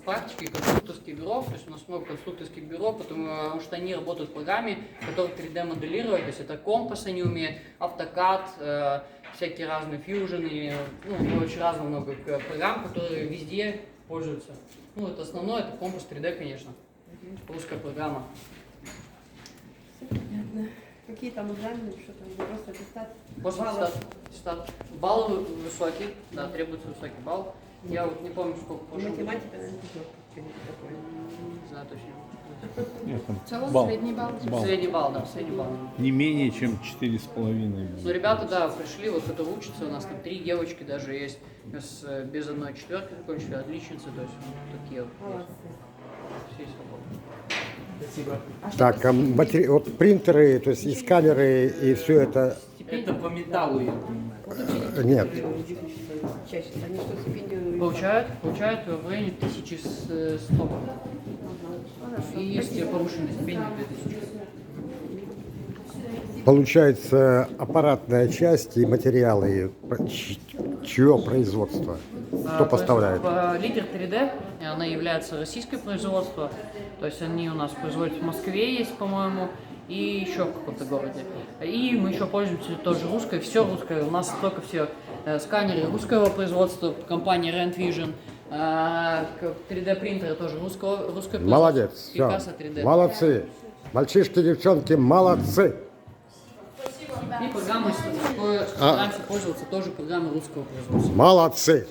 практики конструкторских бюро, то есть у нас много конструкторских бюро, потому что они работают в программе, которые 3D моделировать, то есть это компас они умеют, AutoCAD, всякие разные фьюжены, ну, очень разных много программ, которые везде пользуются. Ну, это основное, это компас 3D, конечно, русская программа. Понятно. Какие там экзамены, что там, просто аттестат? После аттестат. Баллы высокие, да, требуется высокий балл. Я вот не помню, сколько пошел. Математика, наверное, тоже такое. Не знаю точно. Нет, там В целом балл. средний балл. Средний балл, да, средний балл. Не менее чем 4,5. Ну, ребята, да, пришли, вот которые учатся, у нас там 3 девочки даже есть, без 1,4 закончили, отличницы, то есть вот такие вот. Молодцы. Все свободны. Спасибо. Так, вот принтеры, то есть и сканеры, и все это, Это по металлу, я понимаю. нет. Чаще. Они что, стипендию? Получают в районе 1100. И есть повышенная стипендия 2000. Получается аппаратная часть и материалы, чье производство, кто поставляет? Лидер 3D, она является российское производство, то есть они у нас производят в Москве есть, по-моему, и еще в каком-то городе. И мы еще пользуемся тоже русской, все русское, у нас только все сканеры русского производства, компания Rand Vision, 3D принтеры тоже русского производства. Молодец, все, Picasso 3D. молодцы, мальчишки, девчонки, молодцы. И программы, стараемся пользоваться тоже программой русского производства. Молодцы.